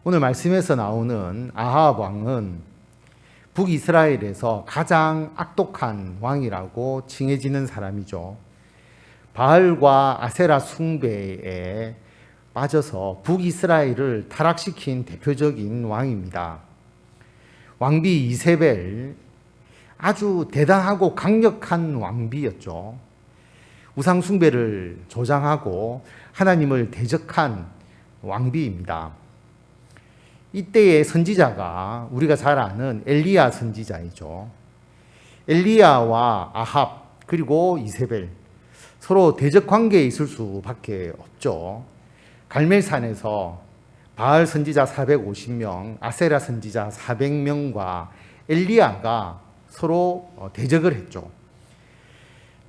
오늘 말씀에서 나오는 아합 왕은 북이스라엘에서 가장 악독한 왕이라고 칭해지는 사람이죠. 바알과 아세라 숭배에 빠져서 북이스라엘을 타락시킨 대표적인 왕입니다. 왕비 이세벨, 아주 대단하고 강력한 왕비였죠. 우상 숭배를 조장하고 하나님을 대적한 왕비입니다. 이때의 선지자가 우리가 잘 아는 엘리야 선지자이죠. 엘리야와 아합 그리고 이세벨, 서로 대적 관계에 있을 수밖에 없죠. 갈멜산에서 바알 선지자 450명, 아세라 선지자 400명과 엘리야가 서로 대적을 했죠.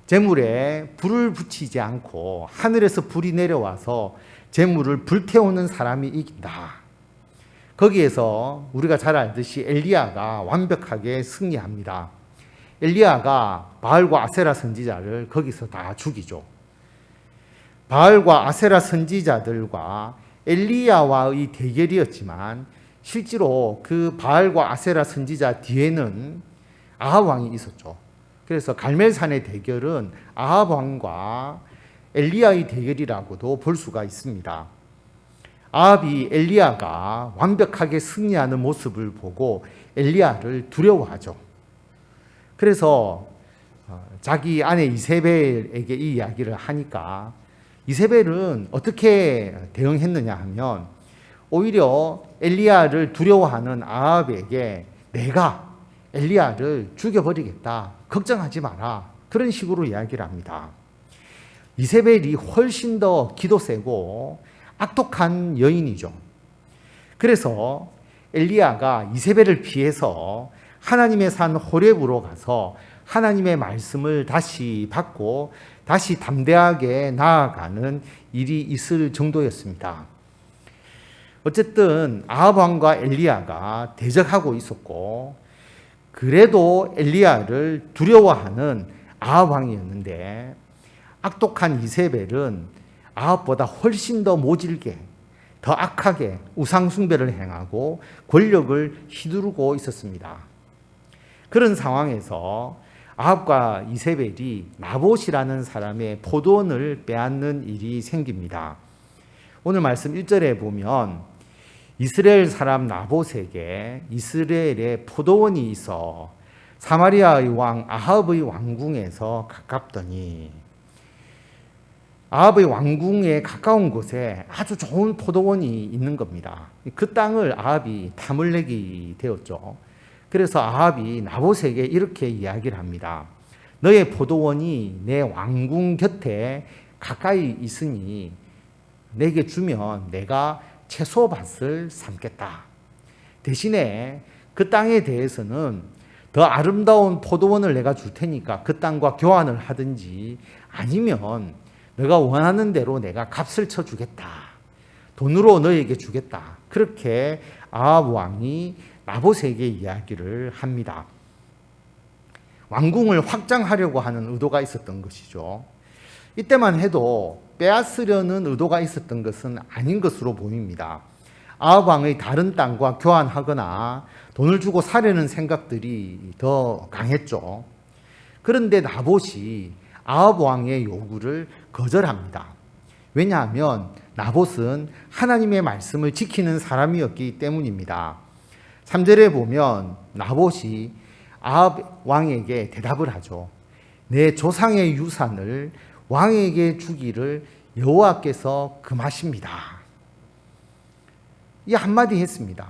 제물에 불을 붙이지 않고 하늘에서 불이 내려와서 제물을 불태우는 사람이 이긴다. 거기에서 우리가 잘 알듯이 엘리야가 완벽하게 승리합니다. 엘리야가 바알과 아세라 선지자를 거기서 다 죽이죠. 바알과 아세라 선지자들과 엘리야와의 대결이었지만 실제로 그 바알과 아세라 선지자 뒤에는 아합 왕이 있었죠. 그래서 갈멜산의 대결은 아합 왕과 엘리야의 대결이라고도 볼 수가 있습니다. 아합이 엘리야가 완벽하게 승리하는 모습을 보고 엘리야를 두려워하죠. 그래서 자기 아내 이세벨에게 이 이야기를 하니까 이세벨은 어떻게 대응했느냐 하면 오히려 엘리야를 두려워하는 아합에게 내가 엘리야를 죽여버리겠다. 걱정하지 마라. 그런 식으로 이야기를 합니다. 이세벨이 훨씬 더 기도 세고 악독한 여인이죠. 그래서 엘리야가 이세벨을 피해서 하나님의 산 호렙으로 가서 하나님의 말씀을 다시 받고 다시 담대하게 나아가는 일이 있을 정도였습니다. 어쨌든 아합 왕과 엘리야가 대적하고 있었고 그래도 엘리야를 두려워하는 아합 왕이었는데 악독한 이세벨은 아합보다 훨씬 더 모질게, 더 악하게 우상 숭배를 행하고 권력을 휘두르고 있었습니다. 그런 상황에서 아합과 이세벨이 나봇이라는 사람의 포도원을 빼앗는 일이 생깁니다. 오늘 말씀 1절에 보면 이스라엘 사람 나봇에게 이스라엘의 포도원이 있어 사마리아의 왕 아합의 왕궁에서 가깝더니, 아합의 왕궁에 가까운 곳에 아주 좋은 포도원이 있는 겁니다. 그 땅을 아합이 탐을 내게 되었죠. 그래서 아합이 나봇에게 이렇게 이야기를 합니다. 너의 포도원이 내 왕궁 곁에 가까이 있으니 내게 주면 내가 채소밭을 삼겠다. 대신에 그 땅에 대해서는 더 아름다운 포도원을 내가 줄 테니까 그 땅과 교환을 하든지 아니면 너가 원하는 대로 내가 값을 쳐주겠다. 돈으로 너에게 주겠다. 그렇게 아합 왕이 나봇에게 이야기를 합니다. 왕궁을 확장하려고 하는 의도가 있었던 것이죠. 이때만 해도 빼앗으려는 의도가 있었던 것은 아닌 것으로 보입니다. 아합 왕의 다른 땅과 교환하거나 돈을 주고 사려는 생각들이 더 강했죠. 그런데 나봇이 아합 왕의 요구를 거절합니다. 왜냐하면 나봇은 하나님의 말씀을 지키는 사람이었기 때문입니다. 3절에 보면 나봇이 아합 왕에게 대답을 하죠. 내 조상의 유산을 왕에게 주기를 여호와께서 금하십니다. 이 한마디 했습니다.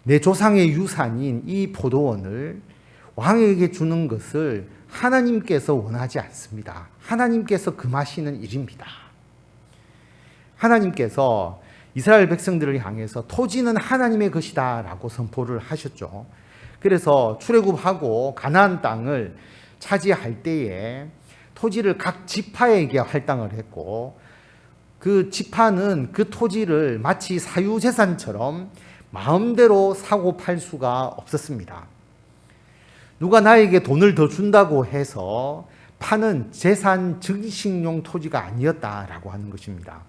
내 조상의 유산인 이 포도원을 왕에게 주는 것을 하나님께서 원하지 않습니다. 하나님께서 금하시는 일입니다. 하나님께서 이스라엘 백성들을 향해서 토지는 하나님의 것이다 라고 선포를 하셨죠. 그래서 출애굽하고 가나안 땅을 차지할 때에 토지를 각 지파에게 할당을 했고 그 지파는 그 토지를 마치 사유재산처럼 마음대로 사고 팔 수가 없었습니다. 누가 나에게 돈을 더 준다고 해서 파는 재산 증식용 토지가 아니었다라고 하는 것입니다.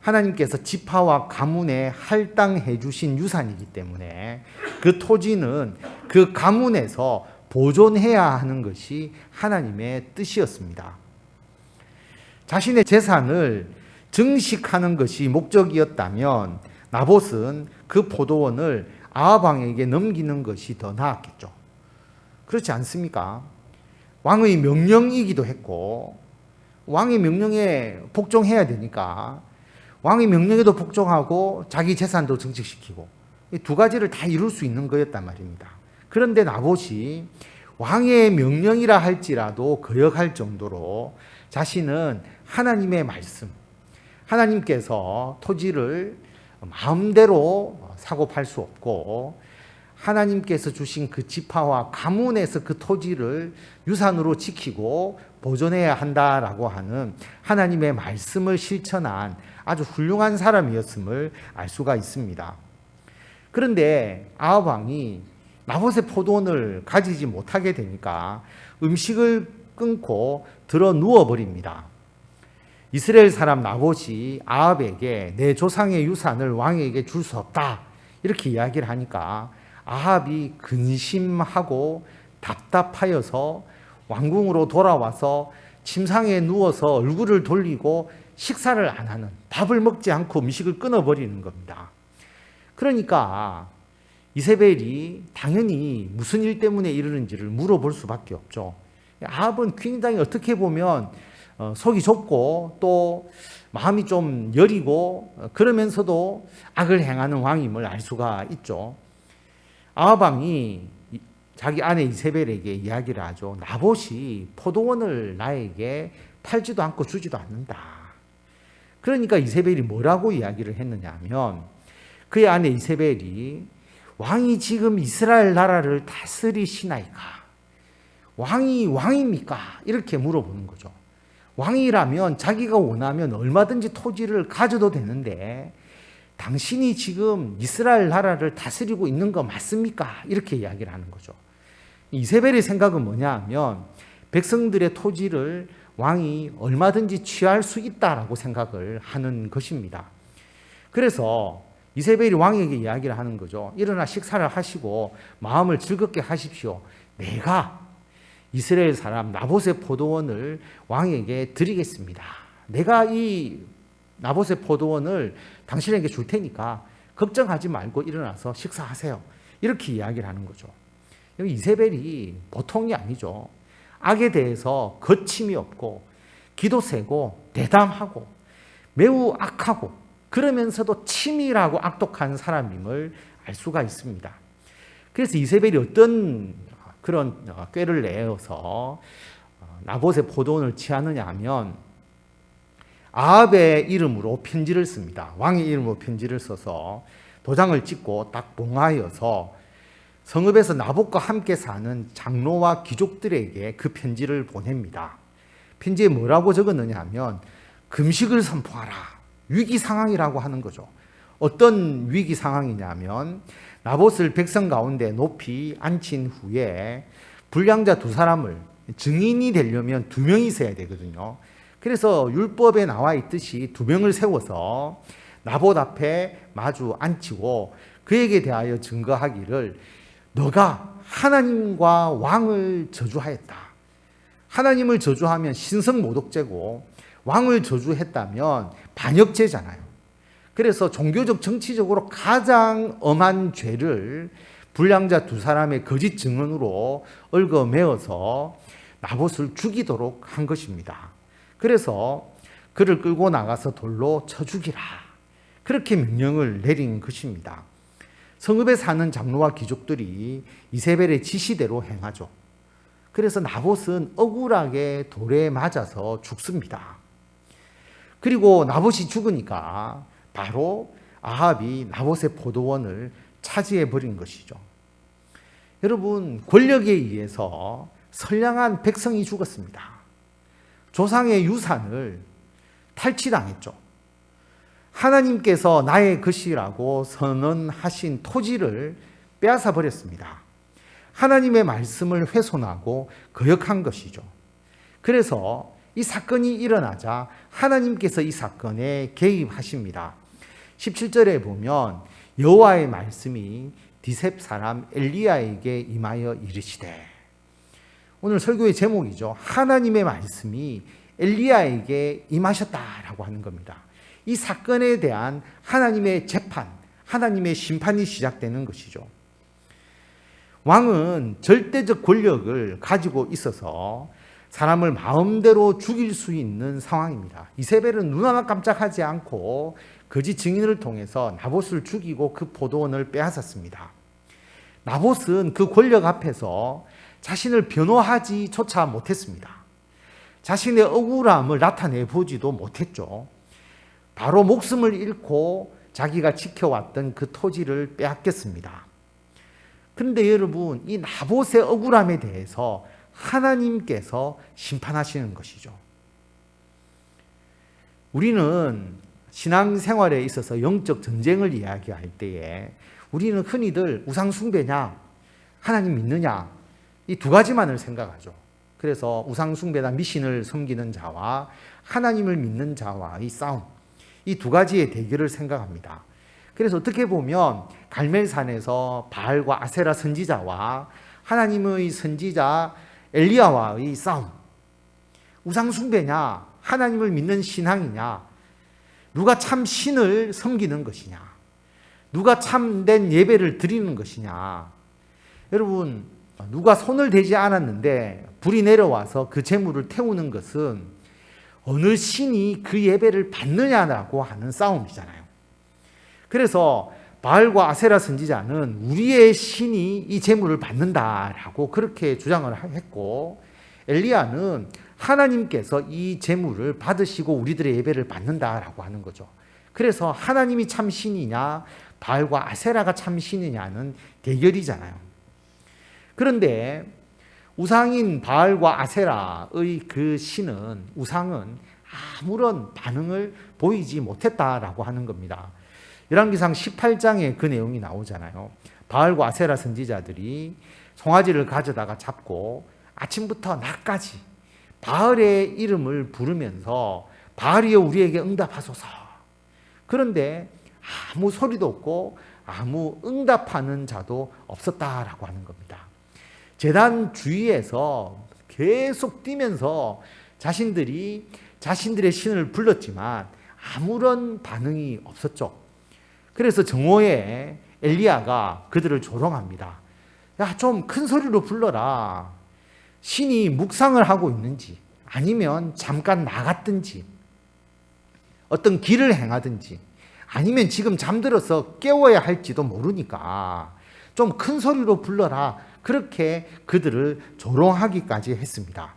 하나님께서 지파와 가문에 할당해 주신 유산이기 때문에 그 토지는 그 가문에서 보존해야 하는 것이 하나님의 뜻이었습니다. 자신의 재산을 증식하는 것이 목적이었다면 나봇은 그 포도원을 아합 왕에게 넘기는 것이 더 나았겠죠. 그렇지 않습니까? 왕의 명령이기도 했고 왕의 명령에 복종해야 되니까 왕의 명령에도 복종하고 자기 재산도 증식시키고 이 두 가지를 다 이룰 수 있는 거였단 말입니다. 그런데 나봇이 왕의 명령이라 할지라도 거역할 정도로 자신은 하나님의 말씀, 하나님께서 토지를 마음대로 사고 팔 수 없고 하나님께서 주신 그 지파와 가문에서 그 토지를 유산으로 지키고 보존해야 한다라고 하는 하나님의 말씀을 실천한 아주 훌륭한 사람이었음을 알 수가 있습니다. 그런데 아합 왕이 나봇의 포도원을 가지지 못하게 되니까 음식을 끊고 들어 누워버립니다. 이스라엘 사람 나봇이 아합에게 내 조상의 유산을 왕에게 줄 수 없다 이렇게 이야기를 하니까 아합이 근심하고 답답하여서 왕궁으로 돌아와서 침상에 누워서 얼굴을 돌리고 식사를 안 하는, 밥을 먹지 않고 음식을 끊어버리는 겁니다. 그러니까 이세벨이 당연히 무슨 일 때문에 이러는지를 물어볼 수밖에 없죠. 아합은 굉장히 어떻게 보면 속이 좁고 또 마음이 좀 여리고 그러면서도 악을 행하는 왕임을 알 수가 있죠. 아합 왕이 자기 아내 이세벨에게 이야기를 하죠. 나봇이 포도원을 나에게 팔지도 않고 주지도 않는다. 그러니까 이세벨이 뭐라고 이야기를 했느냐 하면 그의 아내 이세벨이 왕이 지금 이스라엘 나라를 다스리시나이까? 왕이 왕입니까? 이렇게 물어보는 거죠. 왕이라면 자기가 원하면 얼마든지 토지를 가져도 되는데 당신이 지금 이스라엘 나라를 다스리고 있는 거 맞습니까? 이렇게 이야기를 하는 거죠. 이세벨의 생각은 뭐냐 하면 백성들의 토지를 왕이 얼마든지 취할 수 있다라고 생각을 하는 것입니다. 그래서 이세벨이 왕에게 이야기를 하는 거죠. 일어나 식사를 하시고 마음을 즐겁게 하십시오. 내가 이스라엘 사람 나봇의 포도원을 왕에게 드리겠습니다. 내가 이 나봇의 포도원을 당신에게 줄 테니까 걱정하지 말고 일어나서 식사하세요. 이렇게 이야기를 하는 거죠. 여기 이세벨이 보통이 아니죠. 악에 대해서 거침이 없고 기도 세고 대담하고 매우 악하고 그러면서도 치밀하고 악독한 사람임을 알 수가 있습니다. 그래서 이세벨이 어떤 그런 꾀를 내어서 나봇의 포도원을 취하느냐 하면 아합의 이름으로 편지를 씁니다. 왕의 이름으로 편지를 써서 도장을 찍고 딱 봉하여서 성읍에서 나봇과 함께 사는 장로와 귀족들에게 그 편지를 보냅니다. 편지에 뭐라고 적었느냐 하면 금식을 선포하라. 위기 상황이라고 하는 거죠. 어떤 위기 상황이냐면 나봇을 백성 가운데 높이 앉힌 후에 불량자 두 사람을 증인이 되려면 두 명이 있어야 되거든요. 그래서 율법에 나와 있듯이 두 명을 세워서 나봇 앞에 마주 앉히고 그에게 대하여 증거하기를 너가 하나님과 왕을 저주하였다. 하나님을 저주하면 신성모독죄고 왕을 저주했다면 반역죄잖아요. 그래서 종교적 정치적으로 가장 엄한 죄를 불량자 두 사람의 거짓 증언으로 얽어매어서 나봇을 죽이도록 한 것입니다. 그래서 그를 끌고 나가서 돌로 쳐 죽이라. 그렇게 명령을 내린 것입니다. 성읍에 사는 장로와 귀족들이 이세벨의 지시대로 행하죠. 그래서 나봇은 억울하게 돌에 맞아서 죽습니다. 그리고 나봇이 죽으니까 바로 아합이 나봇의 포도원을 차지해 버린 것이죠. 여러분, 권력에 의해서 선량한 백성이 죽었습니다. 조상의 유산을 탈취당했죠. 하나님께서 나의 것이라고 선언하신 토지를 빼앗아 버렸습니다. 하나님의 말씀을 훼손하고 거역한 것이죠. 그래서 이 사건이 일어나자 하나님께서 이 사건에 개입하십니다. 17절에 보면 여호와의 말씀이 디셉 사람 엘리야에게 임하여 이르시되, 오늘 설교의 제목이죠. 하나님의 말씀이 엘리야에게 임하셨다라고 하는 겁니다. 이 사건에 대한 하나님의 재판, 하나님의 심판이 시작되는 것이죠. 왕은 절대적 권력을 가지고 있어서 사람을 마음대로 죽일 수 있는 상황입니다. 이세벨은 눈 하나 깜짝하지 않고 거짓 증인을 통해서 나봇을 죽이고 그 포도원을 빼앗았습니다. 나봇은 그 권력 앞에서 자신을 변호하지조차 못했습니다. 자신의 억울함을 나타내 보지도 못했죠. 바로 목숨을 잃고 자기가 지켜왔던 그 토지를 빼앗겼습니다. 그런데 여러분, 이 나봇의 억울함에 대해서 하나님께서 심판하시는 것이죠. 우리는 신앙생활에 있어서 영적 전쟁을 이야기할 때에 우리는 흔히들 우상 숭배냐, 하나님 믿느냐, 이 두 가지만을 생각하죠. 그래서 우상 숭배나 미신을 섬기는 자와 하나님을 믿는 자와의 싸움, 이 두 가지의 대결을 생각합니다. 그래서 어떻게 보면 갈멜산에서 바알과 아세라 선지자와 하나님의 선지자 엘리야와의 싸움, 우상 숭배냐, 하나님을 믿는 신앙이냐, 누가 참 신을 섬기는 것이냐, 누가 참된 예배를 드리는 것이냐. 여러분, 누가 손을 대지 않았는데 불이 내려와서 그 재물을 태우는 것은 어느 신이 그 예배를 받느냐라고 하는 싸움이잖아요. 그래서 바알과 아세라 선지자는 우리의 신이 이 재물을 받는다라고 그렇게 주장을 했고, 엘리야는 하나님께서 이 재물을 받으시고 우리들의 예배를 받는다라고 하는 거죠. 그래서 하나님이 참 신이냐, 바알과 아세라가 참 신이냐는 대결이잖아요. 그런데 우상인 바알과 아세라의 그 신은, 우상은 아무런 반응을 보이지 못했다라고 하는 겁니다. 열왕기상 18장에 그 내용이 나오잖아요. 바알과 아세라 선지자들이 송아지를 가져다가 잡고 아침부터 낮까지 바알의 이름을 부르면서 바알이여 우리에게 응답하소서. 그런데 아무 소리도 없고 아무 응답하는 자도 없었다라고 하는 겁니다. 제단 주위에서 계속 뛰면서 자신들이 자신들의 신을 불렀지만 아무런 반응이 없었죠. 그래서 정오에 엘리야가 그들을 조롱합니다. 야, 좀 큰 소리로 불러라. 신이 묵상을 하고 있는지, 아니면 잠깐 나갔든지, 어떤 길을 행하든지, 아니면 지금 잠들어서 깨워야 할지도 모르니까 좀 큰 소리로 불러라. 그렇게 그들을 조롱하기까지 했습니다.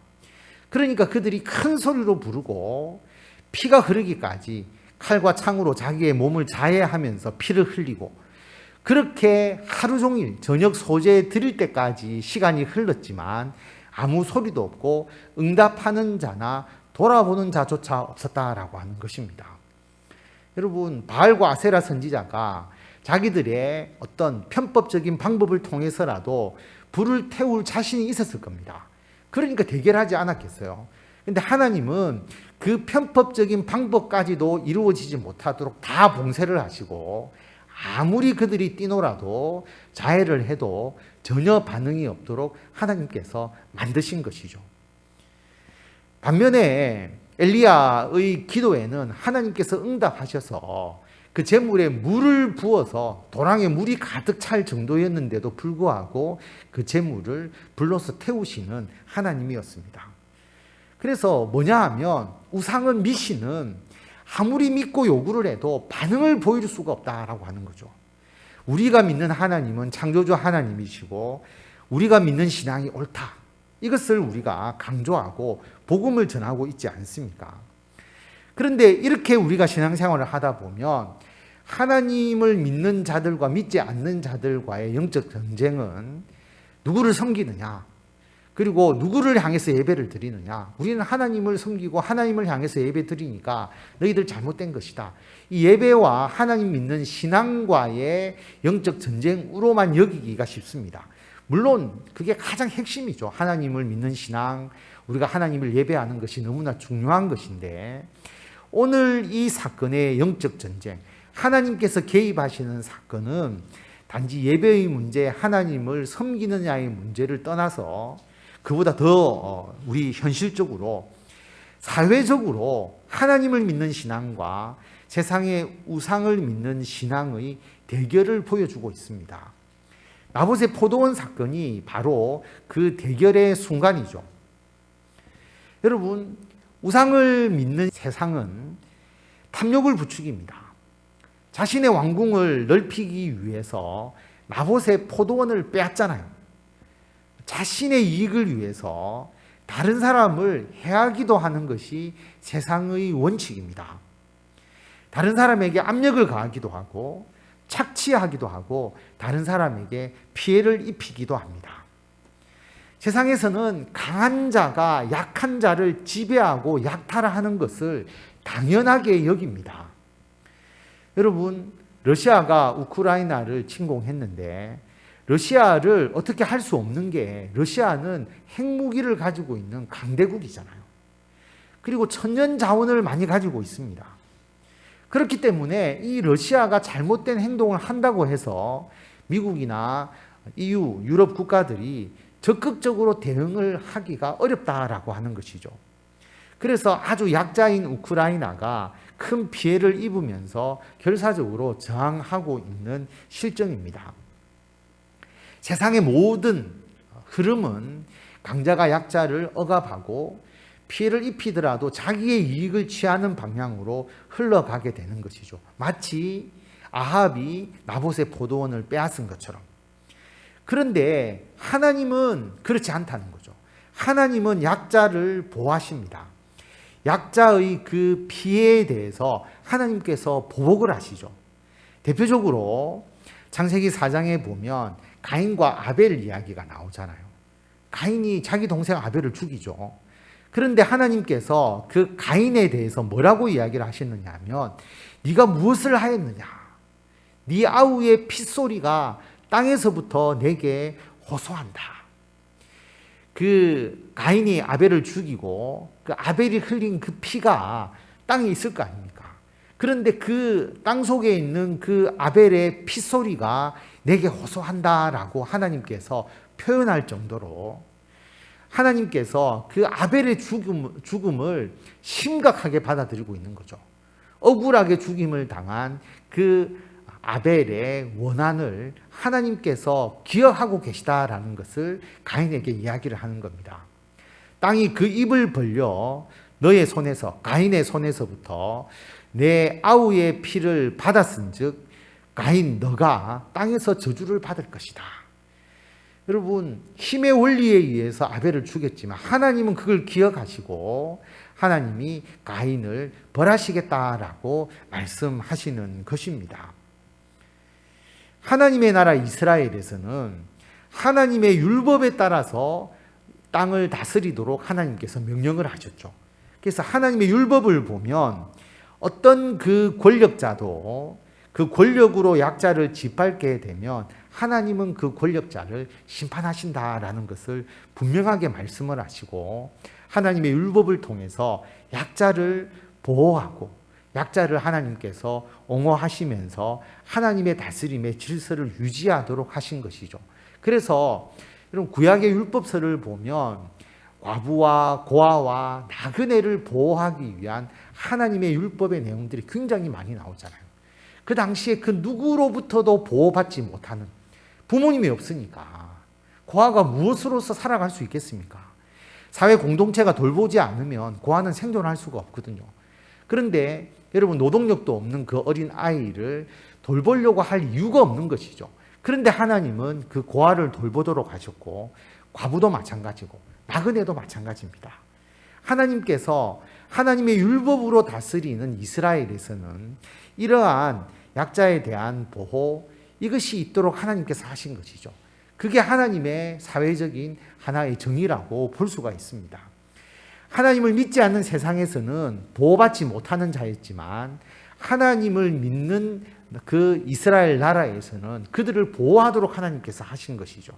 그러니까 그들이 큰 소리로 부르고 피가 흐르기까지 칼과 창으로 자기의 몸을 자해하면서 피를 흘리고, 그렇게 하루 종일 저녁 소재 드릴 때까지 시간이 흘렀지만 아무 소리도 없고 응답하는 자나 돌아보는 자조차 없었다라고 하는 것입니다. 여러분, 바알과 아세라 선지자가 자기들의 어떤 편법적인 방법을 통해서라도 불을 태울 자신이 있었을 겁니다. 그러니까 대결하지 않았겠어요. 근데 하나님은 그 편법적인 방법까지도 이루어지지 못하도록 다 봉쇄를 하시고, 아무리 그들이 뛰놀아도 자해를 해도 전혀 반응이 없도록 하나님께서 만드신 것이죠. 반면에 엘리야의 기도에는 하나님께서 응답하셔서 그 재물에 물을 부어서 도랑에 물이 가득 찰 정도였는데도 불구하고 그 재물을 불러서 태우시는 하나님이었습니다. 그래서 뭐냐 하면, 우상은, 미신은 아무리 믿고 요구를 해도 반응을 보일 수가 없다라고 하는 거죠. 우리가 믿는 하나님은 창조주 하나님이시고 우리가 믿는 신앙이 옳다, 이것을 우리가 강조하고 복음을 전하고 있지 않습니까? 그런데 이렇게 우리가 신앙생활을 하다 보면 하나님을 믿는 자들과 믿지 않는 자들과의 영적 전쟁은 누구를 섬기느냐, 그리고 누구를 향해서 예배를 드리느냐. 우리는 하나님을 섬기고 하나님을 향해서 예배 드리니까 너희들 잘못된 것이다. 이 예배와 하나님 믿는 신앙과의 영적 전쟁으로만 여기기가 쉽습니다. 물론 그게 가장 핵심이죠. 하나님을 믿는 신앙, 우리가 하나님을 예배하는 것이 너무나 중요한 것인데, 오늘 이 사건의 영적 전쟁, 하나님께서 개입하시는 사건은 단지 예배의 문제, 하나님을 섬기느냐의 문제를 떠나서 그보다 더 우리 현실적으로, 사회적으로 하나님을 믿는 신앙과 세상의 우상을 믿는 신앙의 대결을 보여주고 있습니다. 나봇의 포도원 사건이 바로 그 대결의 순간이죠. 여러분, 우상을 믿는 세상은 탐욕을 부추깁니다. 자신의 왕궁을 넓히기 위해서 나봇의 포도원을 빼앗잖아요. 자신의 이익을 위해서 다른 사람을 해하기도 하는 것이 세상의 원칙입니다. 다른 사람에게 압력을 가하기도 하고 착취하기도 하고 다른 사람에게 피해를 입히기도 합니다. 세상에서는 강한 자가 약한 자를 지배하고 약탈하는 것을 당연하게 여깁니다. 여러분, 러시아가 우크라이나를 침공했는데 러시아를 어떻게 할 수 없는 게, 러시아는 핵무기를 가지고 있는 강대국이잖아요. 그리고 천년 자원을 많이 가지고 있습니다. 그렇기 때문에 이 러시아가 잘못된 행동을 한다고 해서 미국이나 EU, 유럽 국가들이 적극적으로 대응을 하기가 어렵다라고 하는 것이죠. 그래서 아주 약자인 우크라이나가 큰 피해를 입으면서 결사적으로 저항하고 있는 실정입니다. 세상의 모든 흐름은 강자가 약자를 억압하고 피해를 입히더라도 자기의 이익을 취하는 방향으로 흘러가게 되는 것이죠. 마치 아합이 나봇의 포도원을 빼앗은 것처럼. 그런데 하나님은 그렇지 않다는 거죠. 하나님은 약자를 보호하십니다. 약자의 그 피해에 대해서 하나님께서 보복을 하시죠. 대표적으로 창세기 4장에 보면 가인과 아벨 이야기가 나오잖아요. 가인이 자기 동생 아벨을 죽이죠. 그런데 하나님께서 그 가인에 대해서 뭐라고 이야기를 하셨느냐 하면, 네가 무엇을 하였느냐? 네 아우의 핏소리가 땅에서부터 내게 호소한다. 그 가인이 아벨을 죽이고 그 아벨이 흘린 그 피가 땅에 있을 거 아닙니까? 그런데 그 땅 속에 있는 그 아벨의 핏소리가 내게 호소한다라고 하나님께서 표현할 정도로 하나님께서 그 아벨의 죽음을 심각하게 받아들이고 있는 거죠. 억울하게 죽임을 당한 그 아벨의 원한을 하나님께서 기억하고 계시다라는 것을 가인에게 이야기를 하는 겁니다. 땅이 그 입을 벌려 너의 손에서, 가인의 손에서부터 내 아우의 피를 받았은즉 가인 너가 땅에서 저주를 받을 것이다. 여러분, 힘의 원리에 의해서 아벨을 죽였지만 하나님은 그걸 기억하시고 하나님이 가인을 벌하시겠다라고 말씀하시는 것입니다. 하나님의 나라 이스라엘에서는 하나님의 율법에 따라서 땅을 다스리도록 하나님께서 명령을 하셨죠. 그래서 하나님의 율법을 보면 어떤 그 권력자도 그 권력으로 약자를 짓밟게 되면 하나님은 그 권력자를 심판하신다라는 것을 분명하게 말씀을 하시고, 하나님의 율법을 통해서 약자를 보호하고 약자를 하나님께서 옹호하시면서 하나님의 다스림의 질서를 유지하도록 하신 것이죠. 그래서 여러분, 구약의 율법서를 보면 과부와 고아와 나그네를 보호하기 위한 하나님의 율법의 내용들이 굉장히 많이 나오잖아요. 그 당시에 그 누구로부터도 보호받지 못하는, 부모님이 없으니까 고아가 무엇으로서 살아갈 수 있겠습니까? 사회 공동체가 돌보지 않으면 고아는 생존할 수가 없거든요. 그런데 여러분, 노동력도 없는 그 어린 아이를 돌보려고 할 이유가 없는 것이죠. 그런데 하나님은 그 고아를 돌보도록 하셨고, 과부도 마찬가지고 나그네도 마찬가지입니다. 하나님께서 하나님의 율법으로 다스리는 이스라엘에서는 이러한 약자에 대한 보호, 이것이 있도록 하나님께서 하신 것이죠. 그게 하나님의 사회적인 하나의 정의라고 볼 수가 있습니다. 하나님을 믿지 않는 세상에서는 보호받지 못하는 자였지만 하나님을 믿는 그 이스라엘 나라에서는 그들을 보호하도록 하나님께서 하신 것이죠.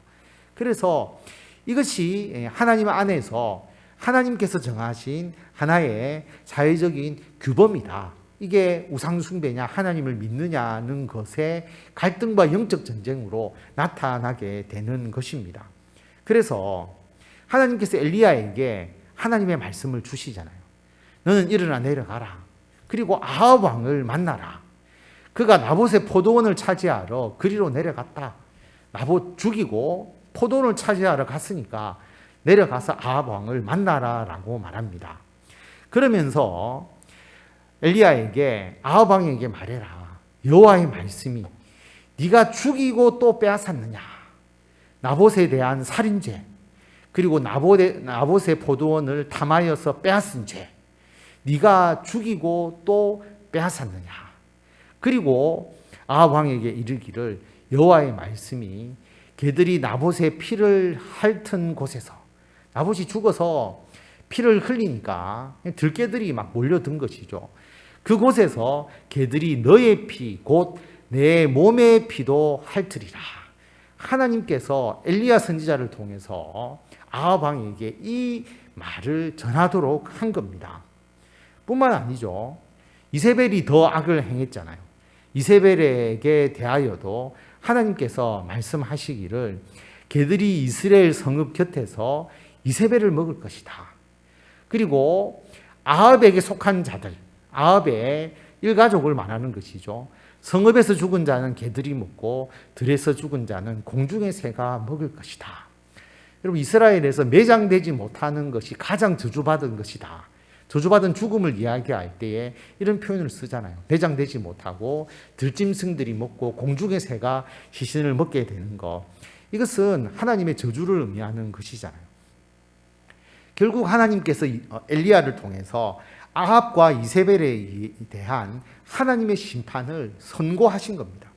그래서 이것이 하나님 안에서 하나님께서 정하신 하나의 사회적인 규범이다. 이게 우상숭배냐 하나님을 믿느냐는 것의 갈등과 영적 전쟁으로 나타나게 되는 것입니다. 그래서 하나님께서 엘리야에게 하나님의 말씀을 주시잖아요. 너는 일어나 내려가라. 그리고 아합 왕을 만나라. 그가 나봇의 포도원을 차지하러 그리로 내려갔다. 나봇 죽이고 포도원을 차지하러 갔으니까 내려가서 아합 왕을 만나라라고 말합니다. 그러면서 엘리야에게 아합 왕에게 말해라. 여호와의 말씀이 네가 죽이고 또 빼앗았느냐. 나봇에 대한 살인죄, 그리고 나봇의 포도원을 탐하여서 빼앗은 죄, 네가 죽이고 또 빼앗았느냐. 그리고 아합 왕에게 이르기를 여호와의 말씀이 개들이 나봇의 피를 핥은 곳에서, 나봇이 죽어서 피를 흘리니까 들개들이 막 몰려든 것이죠. 그곳에서 개들이 너의 피, 곧 내 몸의 피도 핥으리라. 하나님께서 엘리야 선지자를 통해서 아합 왕에게 이 말을 전하도록 한 겁니다. 뿐만 아니죠. 이세벨이 더 악을 행했잖아요. 이세벨에게 대하여도 하나님께서 말씀하시기를 개들이 이스라엘 성읍 곁에서 이세벨을 먹을 것이다. 그리고 아합에게 속한 자들, 아합의 일가족을 말하는 것이죠. 성읍에서 죽은 자는 개들이 먹고 들에서 죽은 자는 공중의 새가 먹을 것이다. 여러분, 이스라엘에서 매장되지 못하는 것이 가장 저주받은 것이다. 저주받은 죽음을 이야기할 때에 이런 표현을 쓰잖아요. 매장되지 못하고 들짐승들이 먹고 공중의 새가 시신을 먹게 되는 것. 이것은 하나님의 저주를 의미하는 것이잖아요. 결국 하나님께서 엘리야를 통해서 아합과 이세벨에 대한 하나님의 심판을 선고하신 겁니다.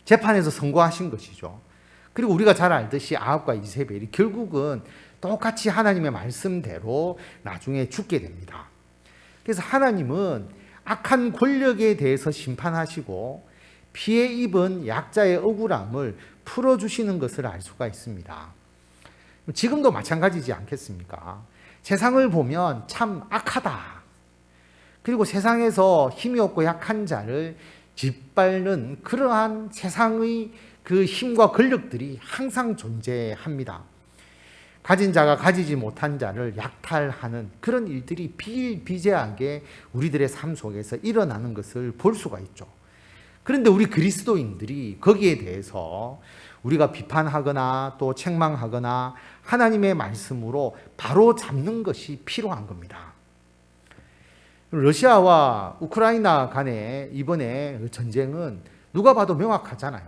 재판에서 선고하신 것이죠. 그리고 우리가 잘 알듯이 아합과 이세벨이 결국은 똑같이 하나님의 말씀대로 나중에 죽게 됩니다. 그래서 하나님은 악한 권력에 대해서 심판하시고 피해 입은 약자의 억울함을 풀어주시는 것을 알 수가 있습니다. 지금도 마찬가지지 않겠습니까? 세상을 보면 참 악하다. 그리고 세상에서 힘이 없고 약한 자를 짓밟는 그러한 세상의 그 힘과 권력들이 항상 존재합니다. 가진 자가 가지지 못한 자를 약탈하는 그런 일들이 비일비재하게 우리들의 삶 속에서 일어나는 것을 볼 수가 있죠. 그런데 우리 그리스도인들이 거기에 대해서 우리가 비판하거나 또 책망하거나 하나님의 말씀으로 바로 잡는 것이 필요한 겁니다. 러시아와 우크라이나 간의 이번에 전쟁은 누가 봐도 명확하잖아요.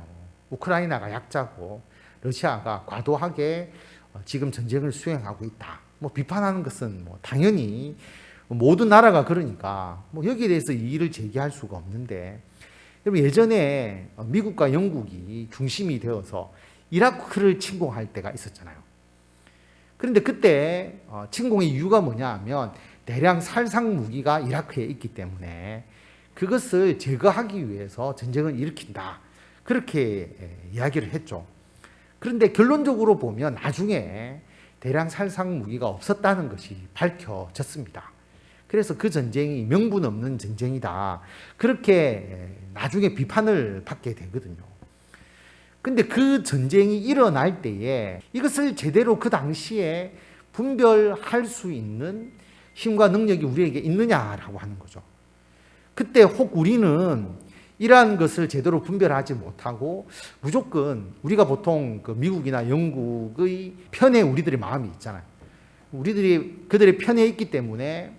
우크라이나가 약자고 러시아가 과도하게 지금 전쟁을 수행하고 있다. 비판하는 것은 당연히 모든 나라가 그러니까 여기에 대해서 이의를 제기할 수가 없는데, 여러분, 예전에 미국과 영국이 중심이 되어서 이라크를 침공할 때가 있었잖아요. 그런데 그때 침공의 이유가 뭐냐 하면 대량 살상 무기가 이라크에 있기 때문에 그것을 제거하기 위해서 전쟁을 일으킨다. 그렇게 이야기를 했죠. 그런데 결론적으로 보면 나중에 대량 살상 무기가 없었다는 것이 밝혀졌습니다. 그래서 그 전쟁이 명분 없는 전쟁이다. 그렇게 나중에 비판을 받게 되거든요. 근데 그 전쟁이 일어날 때에 이것을 제대로 그 당시에 분별할 수 있는 힘과 능력이 우리에게 있느냐라고 하는 거죠. 그때 혹 우리는 이러한 것을 제대로 분별하지 못하고 무조건 우리가 보통 그 미국이나 영국의 편에 우리들의 마음이 있잖아요. 우리들이 그들의 편에 있기 때문에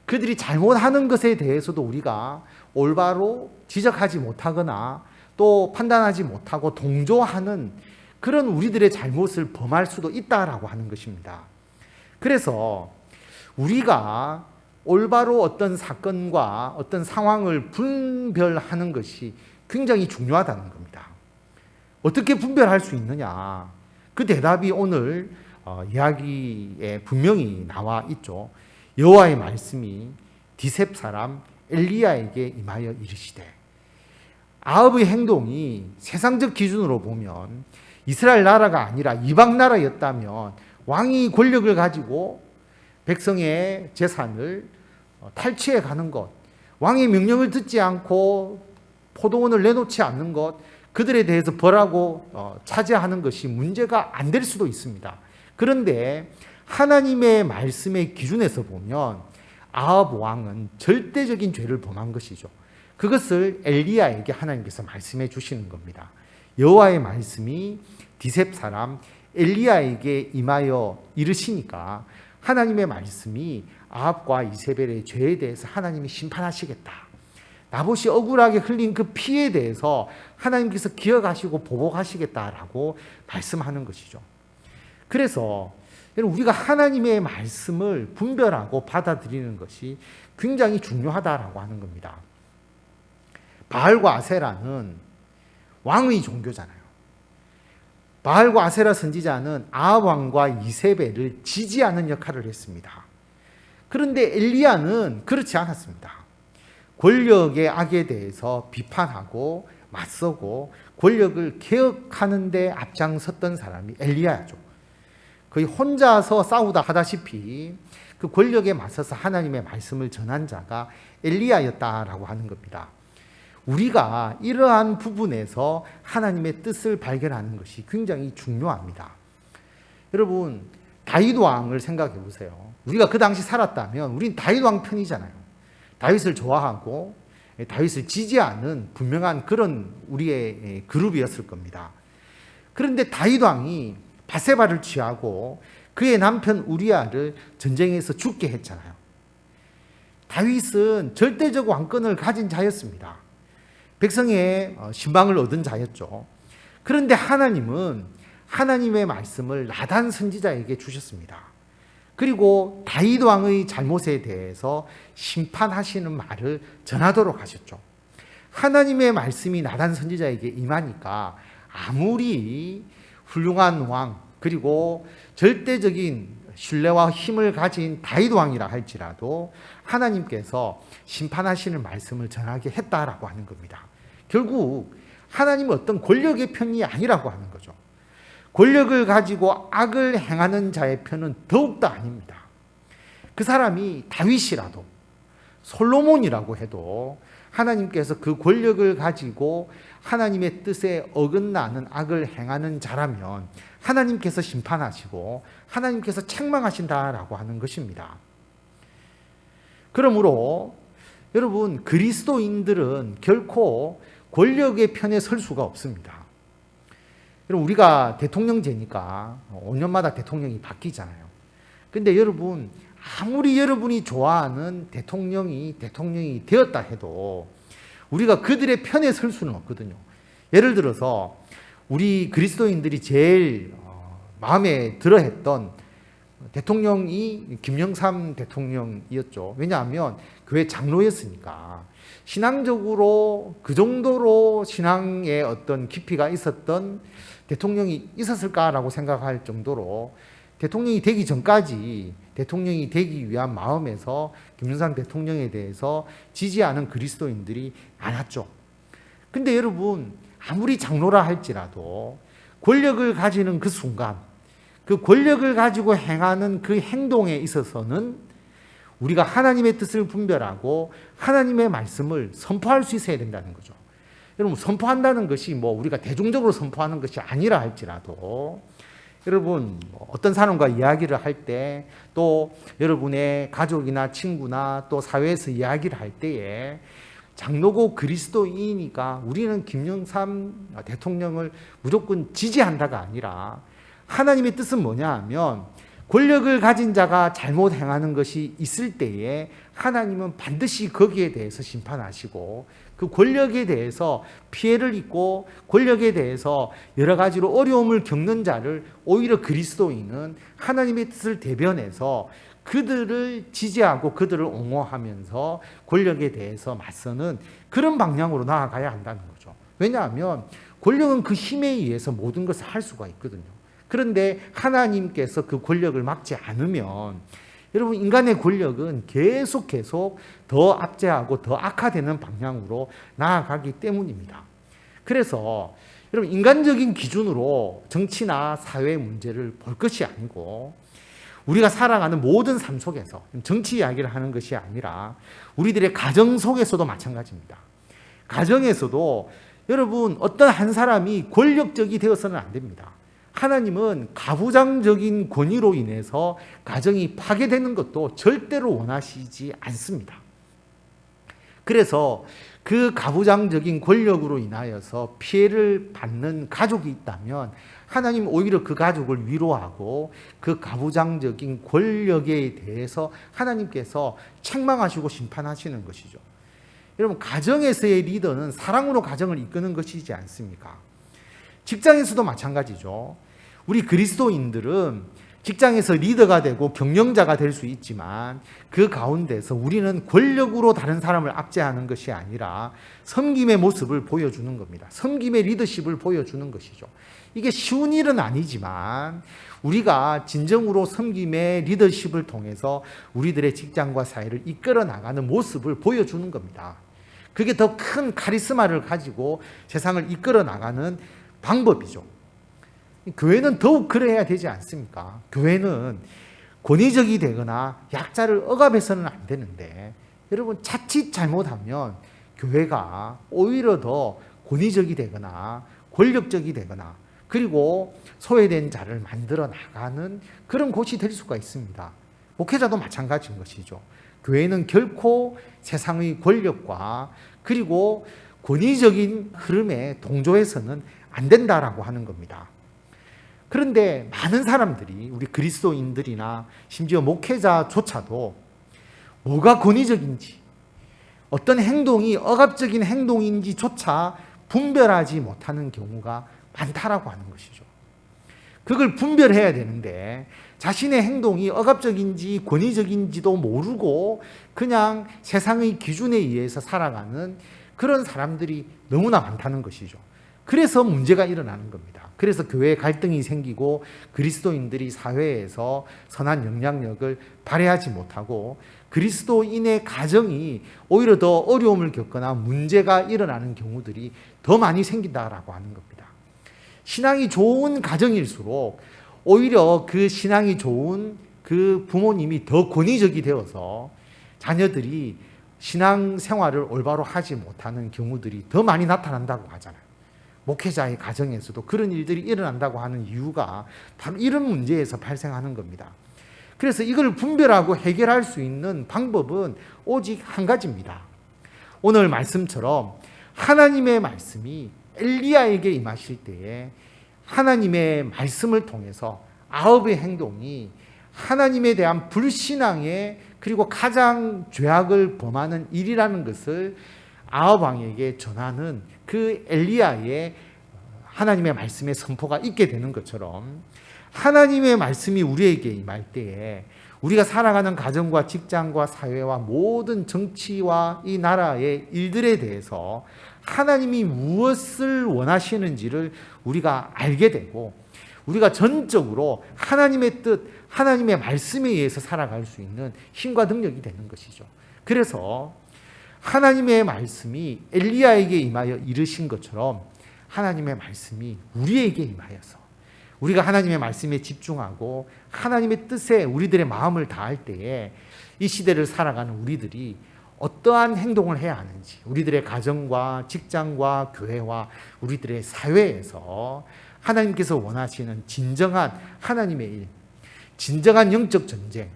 그들이 잘못하는 것에 대해서도 우리가 올바로 지적하지 못하거나 또 판단하지 못하고 동조하는 그런 우리들의 잘못을 범할 수도 있다라고 하는 것입니다. 그래서 우리가 올바로 어떤 사건과 어떤 상황을 분별하는 것이 굉장히 중요하다는 겁니다. 어떻게 분별할 수 있느냐? 그 대답이 오늘 이야기에 분명히 나와 있죠. 여호와의 말씀이 디셉 사람 엘리야에게 임하여 이르시되, 아합의 행동이 세상적 기준으로 보면 이스라엘 나라가 아니라 이방 나라였다면 왕이 권력을 가지고 백성의 재산을 탈취해 가는 것, 왕의 명령을 듣지 않고 포도원을 내놓지 않는 것, 그들에 대해서 벌하고 차지하는 것이 문제가 안 될 수도 있습니다. 그런데 하나님의 말씀의 기준에서 보면 아합 왕은 절대적인 죄를 범한 것이죠. 그것을 엘리야에게 하나님께서 말씀해 주시는 겁니다. 여호와의 말씀이 디셉 사람 엘리야에게 임하여 이르시니까 하나님의 말씀이 아합과 이세벨의 죄에 대해서 하나님이 심판하시겠다. 나봇이 억울하게 흘린 그 피에 대해서 하나님께서 기억하시고 보복하시겠다라고 말씀하는 것이죠. 그래서 우리가 하나님의 말씀을 분별하고 받아들이는 것이 굉장히 중요하다라고 하는 겁니다. 바알과 아세라는 왕의 종교잖아요. 바알과 아세라 선지자는 아합 왕과 이세벨을 지지하는 역할을 했습니다. 그런데 엘리야는 그렇지 않았습니다. 권력의 악에 대해서 비판하고 맞서고 권력을 개혁하는 데 앞장섰던 사람이 엘리야죠. 거의 혼자서 싸우다 하다시피 그 권력에 맞서서 하나님의 말씀을 전한 자가 엘리야였다라고 하는 겁니다. 우리가 이러한 부분에서 하나님의 뜻을 발견하는 것이 굉장히 중요합니다. 여러분, 다윗 왕을 생각해 보세요. 우리가 그 당시 살았다면 우린 다윗 왕 편이잖아요. 다윗을 좋아하고 다윗을 지지하는 분명한 그런 우리의 그룹이었을 겁니다. 그런데 다윗 왕이 바세바를 취하고 그의 남편 우리아를 전쟁에서 죽게 했잖아요. 다윗은 절대적 왕권을 가진 자였습니다. 백성의 신방을 얻은 자였죠. 그런데 하나님은 하나님의 말씀을 나단 선지자에게 주셨습니다. 그리고 다윗 왕의 잘못에 대해서 심판하시는 말을 전하도록 하셨죠. 하나님의 말씀이 나단 선지자에게 임하니까 아무리 훌륭한 왕, 그리고 절대적인 신뢰와 힘을 가진 다윗 왕이라 할지라도 하나님께서 심판하시는 말씀을 전하게 했다라고 하는 겁니다. 결국 하나님은 어떤 권력의 편이 아니라고 하는 거죠. 권력을 가지고 악을 행하는 자의 편은 더욱더 아닙니다. 그 사람이 다윗이라도 솔로몬이라고 해도 하나님께서 그 권력을 가지고 하나님의 뜻에 어긋나는 악을 행하는 자라면 하나님께서 심판하시고 하나님께서 책망하신다라고 하는 것입니다. 그러므로 여러분, 그리스도인들은 결코 권력의 편에 설 수가 없습니다. 여러분, 우리가 대통령제니까 5년마다 대통령이 바뀌잖아요. 근데 여러분, 아무리 여러분이 좋아하는 대통령이 되었다 해도 우리가 그들의 편에 설 수는 없거든요. 예를 들어서 우리 그리스도인들이 제일 마음에 들어 했던 대통령이 김영삼 대통령이었죠. 왜냐하면 교회 장로였으니까. 신앙적으로 그 정도로 신앙에 어떤 깊이가 있었던 대통령이 있었을까라고 생각할 정도로 대통령이 되기 전까지 대통령이 되기 위한 마음에서 김영삼 대통령에 대해서 지지하는 그리스도인들이 많았죠. 근데 여러분, 아무리 장로라 할지라도 권력을 가지는 그 순간, 그 권력을 가지고 행하는 그 행동에 있어서는 우리가 하나님의 뜻을 분별하고 하나님의 말씀을 선포할 수 있어야 된다는 거죠. 여러분, 선포한다는 것이 우리가 대중적으로 선포하는 것이 아니라 할지라도 여러분, 어떤 사람과 이야기를 할 때, 또 여러분의 가족이나 친구나 또 사회에서 이야기를 할 때에 장로고 그리스도인이니까 우리는 김영삼 대통령을 무조건 지지한다가 아니라 하나님의 뜻은 뭐냐 하면 권력을 가진 자가 잘못 행하는 것이 있을 때에 하나님은 반드시 거기에 대해서 심판하시고 그 권력에 대해서 피해를 입고 권력에 대해서 여러 가지로 어려움을 겪는 자를 오히려 그리스도인은 하나님의 뜻을 대변해서 그들을 지지하고 그들을 옹호하면서 권력에 대해서 맞서는 그런 방향으로 나아가야 한다는 거죠. 왜냐하면 권력은 그 힘에 의해서 모든 것을 할 수가 있거든요. 그런데 하나님께서 그 권력을 막지 않으면 여러분, 인간의 권력은 계속 더 압제하고 더 악화되는 방향으로 나아가기 때문입니다. 그래서 여러분, 인간적인 기준으로 정치나 사회 문제를 볼 것이 아니고 우리가 살아가는 모든 삶 속에서, 정치 이야기를 하는 것이 아니라 우리들의 가정 속에서도 마찬가지입니다. 가정에서도 여러분, 어떤 한 사람이 권력적이 되어서는 안 됩니다. 하나님은 가부장적인 권위로 인해서 가정이 파괴되는 것도 절대로 원하시지 않습니다. 그래서 그 가부장적인 권력으로 인하여서 피해를 받는 가족이 있다면 하나님 오히려 그 가족을 위로하고 그 가부장적인 권력에 대해서 하나님께서 책망하시고 심판하시는 것이죠. 여러분, 가정에서의 리더는 사랑으로 가정을 이끄는 것이지 않습니까? 직장에서도 마찬가지죠. 우리 그리스도인들은 직장에서 리더가 되고 경영자가 될 수 있지만 그 가운데서 우리는 권력으로 다른 사람을 압제하는 것이 아니라 섬김의 모습을 보여주는 겁니다. 섬김의 리더십을 보여주는 것이죠. 이게 쉬운 일은 아니지만 우리가 진정으로 섬김의 리더십을 통해서 우리들의 직장과 사회를 이끌어 나가는 모습을 보여주는 겁니다. 그게 더 큰 카리스마를 가지고 세상을 이끌어 나가는 방법이죠. 교회는 더욱 그래야 되지 않습니까? 교회는 권위적이 되거나 약자를 억압해서는 안 되는데 여러분, 자칫 잘못하면 교회가 오히려 더 권위적이 되거나 권력적이 되거나 그리고 소외된 자를 만들어 나가는 그런 곳이 될 수가 있습니다. 목회자도 마찬가지인 것이죠. 교회는 결코 세상의 권력과 그리고 권위적인 흐름에 동조해서는 안 된다라고 하는 겁니다. 그런데 많은 사람들이, 우리 그리스도인들이나 심지어 목회자조차도 뭐가 권위적인지, 어떤 행동이 억압적인 행동인지조차 분별하지 못하는 경우가 많다라고 하는 것이죠. 그걸 분별해야 되는데 자신의 행동이 억압적인지 권위적인지도 모르고 그냥 세상의 기준에 의해서 살아가는 그런 사람들이 너무나 많다는 것이죠. 그래서 문제가 일어나는 겁니다. 그래서 교회에 갈등이 생기고 그리스도인들이 사회에서 선한 영향력을 발휘하지 못하고 그리스도인의 가정이 오히려 더 어려움을 겪거나 문제가 일어나는 경우들이 더 많이 생긴다라고 하는 겁니다. 신앙이 좋은 가정일수록 오히려 그 신앙이 좋은 그 부모님이 더 권위적이 되어서 자녀들이 신앙 생활을 올바로 하지 못하는 경우들이 더 많이 나타난다고 하잖아요. 목회자의 가정에서도 그런 일들이 일어난다고 하는 이유가 바로 이런 문제에서 발생하는 겁니다. 그래서 이걸 분별하고 해결할 수 있는 방법은 오직 한 가지입니다. 오늘 말씀처럼 하나님의 말씀이 엘리야에게 임하실 때에 하나님의 말씀을 통해서 아합의 행동이 하나님에 대한 불신앙의 그리고 가장 죄악을 범하는 일이라는 것을 아합 왕에게 전하는 그 엘리야의 하나님의 말씀의 선포가 있게 되는 것처럼 하나님의 말씀이 우리에게 임할 때에 우리가 살아가는 가정과 직장과 사회와 모든 정치와 이 나라의 일들에 대해서 하나님이 무엇을 원하시는지를 우리가 알게 되고 우리가 전적으로 하나님의 뜻, 하나님의 말씀에 의해서 살아갈 수 있는 힘과 능력이 되는 것이죠. 그래서 하나님의 말씀이 엘리야에게 임하여 이르신 것처럼 하나님의 말씀이 우리에게 임하여서 우리가 하나님의 말씀에 집중하고 하나님의 뜻에 우리들의 마음을 다할 때에 이 시대를 살아가는 우리들이 어떠한 행동을 해야 하는지, 우리들의 가정과 직장과 교회와 우리들의 사회에서 하나님께서 원하시는 진정한 하나님의 일, 진정한 영적 전쟁,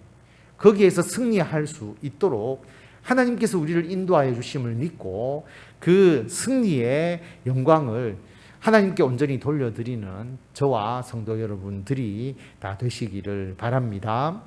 거기에서 승리할 수 있도록 하나님께서 우리를 인도하여 주심을 믿고 그 승리의 영광을 하나님께 온전히 돌려드리는 저와 성도 여러분들이 다 되시기를 바랍니다.